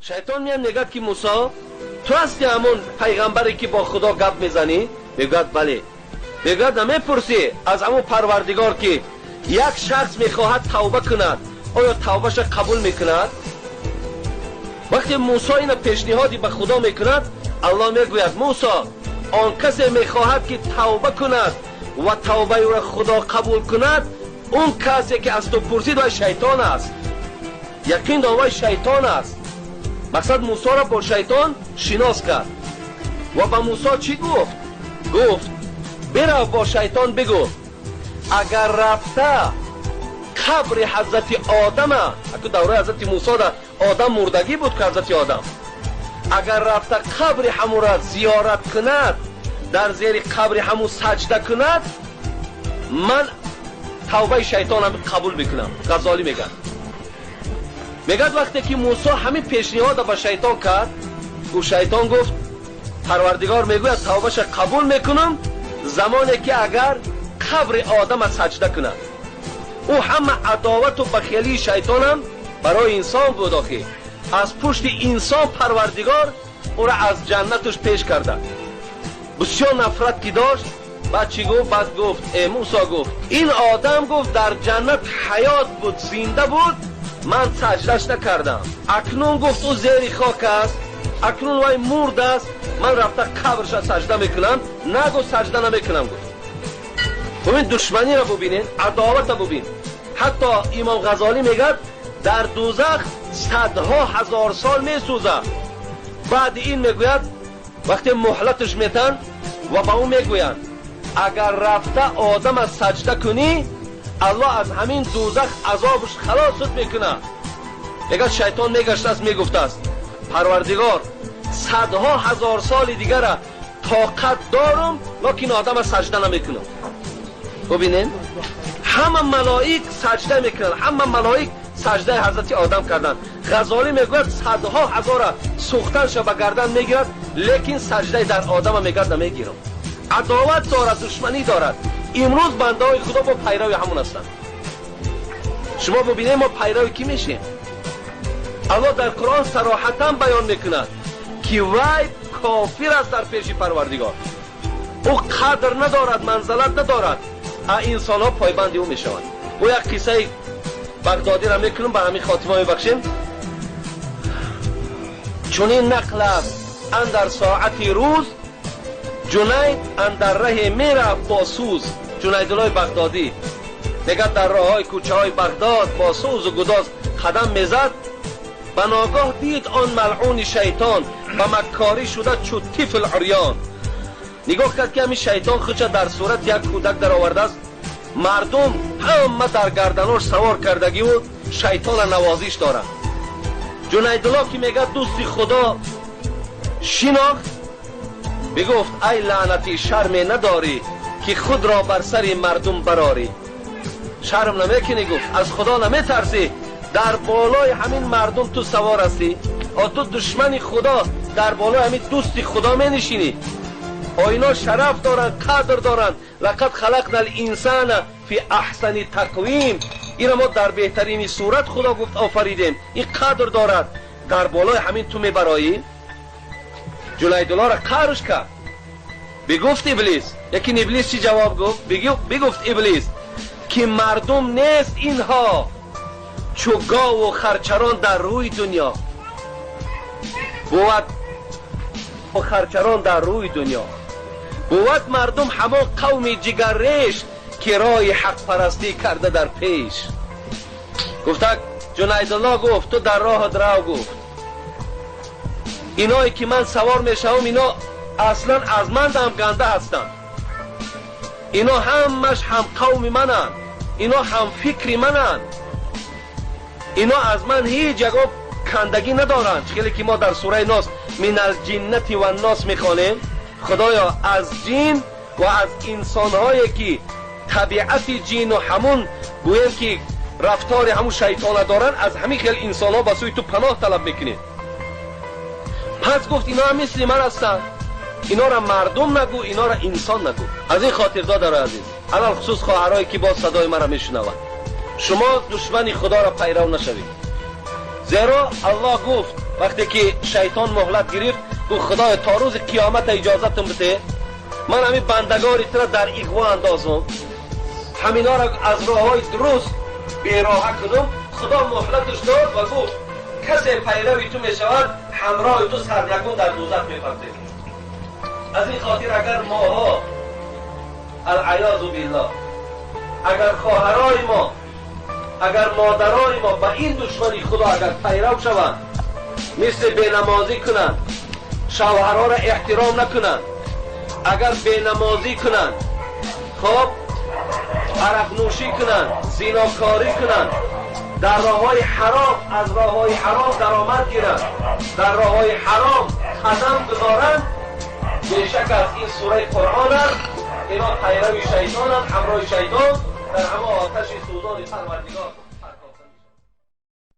شیطان میاد میگه که موسی تو هستی همون پیغمبری که با خدا گپ میزنی؟ میگه بله. میگه نمیپرسی از همون پروردگار که یک شخص میخواهد توبه کند آیا توبهش قبول میکند؟ وقتی موسی این پیشنهادی به خدا میکند الله میگوید موسی آن کسی میخواهد که توبه کند و توبه او را خدا قبول کند اون کسی که از تو پرسید و شیطان است. یقین داوای شیطان است. مقصد موسی را با شیطان شناس کرد و با موسی چی گفت؟ گفت برو با شیطان بگو اگر رفته قبر حضرت آدم اگه دوره حضرت موسی در آدم مردگی بود که حضرت آدم اگر رفته قبر همو را زیارت کند در زیر قبر همو سجده کند من توبه شیطانم قبول بکنم. غزالی میگه وقتی که موسی همین پیشنهاد به شیطان کرد او شیطان گفت پروردگار میگوید توبهش قبول میکنم زمانی که اگر قبر آدم سجده کند. او همه عداوت و بخیلی شیطانم برای انسان بود آخی از پشت انسان پروردگار او را از جنتش پیش کرده بسیار نفرت که داشت. بعد چی گفت؟ بعد گفت ای موسی گفت این آدم گفت در جنت حیات بود زنده بود من سجدش نکردم اکنون گفت او زیر خاک است اکنون وای مرد است من رفته قبرش سجده میکنم نگو سجده نمیکنم. گفت ببین دشمنی را ببینین عداوت را ببین. حتی امام غزالی میگه در دوزخ صدها هزار سال میسوزه. بعد این میگوید وقتی مهلتش میتن و با اون میگوید اگر رفته آدم از سجده کنی الله از همین دوزخ عذابش خلاصت میکنه. میگه شیطان میگشته است میگفته است پروردگار صدها هزار سال دیگر را طاقت دارم لکن آدم از سجده نمیکنم. ببینین همه ملائک سجده میکنن همه ملائک سجده حضرت آدم کردن. غزالی میگوید صدها هزار سوختنش به گردن میگیرد لیکن سجده در آدم میگرد نمیگیرم. عداوت دارد دشمنی دارد. امروز بنده های خدا با پیروی همون هستند. شما ببینید ما پیروی کی میشیم؟ الله در قرآن صراحتا بیان میکند که وای کافر است در پیش پروردگار. او قدر ندارد منزلت ندارد. انسان ها پایبند او میشوند. او یک قصه بغدادی را میکنم به همین خاتمه میبخشیم. چونین نقل اندر ساعتی روز جنید اندر ره میرفت با سوز. جنیدالله بغدادی میگه در راه های کوچه های بغداد با سوز و گداز قدم میزد به ناگاه دید آن ملعون شیطان و مکاری شده چو طفل عریان. نگاه کرد که همین شیطان خودش در صورت یک کودک در آورده است. مردم همه در گردناش سوار کردگی و شیطان نوازش دارد. جنیدالله که میگه دوستی خدا شناخت بگفت ای لعنتی شرم نداری که خود را بر سر مردم براری. شرم نمیکنی گفت از خدا نمیترسی در بالای همین مردم تو سوار هستی. تو دشمن خدا در بالای همین دوستی خدا می نشینی. اینا شرف دارن قدر دارن. لقد خلقنا الانسان فی احسن تقویم. این ما در بهترین صورت خدا گفت آفریدیم. این قدر دارد در بالای همین تو میبرایی. جنیدالله را قهرش کرد. بگفت ابلیس. یکی ابلیس چی جواب گفت؟ بگفت ابلیس که مردم نیست اینها چو گاو و خرچران در روی دنیا. بود و خرچران در روی دنیا بود مردم همه قوم جگرریش که رای حق پرستی کرده در پیش. گفت جنیدالله گفت تو در راه درو. گفت اینایی که من سوار میشم اینا اصلا از من هم گنده هستند. اینا همش هم قوم منن. اینا هم فکری منن. اینا از من هیچ جگه کندگی ندارن. خیلی که ما در سوره ناس من الجنت و الناس میخوانیم خدایا از جن و از انسان هایی که طبیعت جن و همون گویم که رفتار همون شیطان دارن از همین خیلی انسان ها بسوی تو پناه طلب میکنیم. پس گفت اینا هم مثل من هستن. اینا را مردم نگو اینا را انسان نگو. از این خاطر دادر عزیز علال خصوص خواهرایی که با صدای مرا میشنوند شما دشمن خدا را پیرو نشوید. زیرا الله گفت وقتی که شیطان مهلت گرفت گفت خدای تا روز قیامت اجازتم بده من همین بندگاری تو را در اغوا اندازم، همینا را از راه های درست بیراه کنم. خدا مهلتش داد و گفت کسی پیروی تو می شود همراه تو سرنگون در دوزخ می پرده. از این خاطر اگر ماها العیاذ بالله، اگر خواهرای ما، اگر مادرای ما با این دشمنی خدا اگر پیرو شوند، مثل بینمازی کنند، شوهرها را احترام نکنند، اگر بینمازی کنند، خب عرق نوشی کنند، زیناکاری کنند، در راه های حرام از راه های حرام درآمد گیرند، در راه های حرام قدم گذارند، بیشک از این سوره قرآن است اینا پیرو شیطانند، همراه شیطان در همه آتش سوزان پروردگار.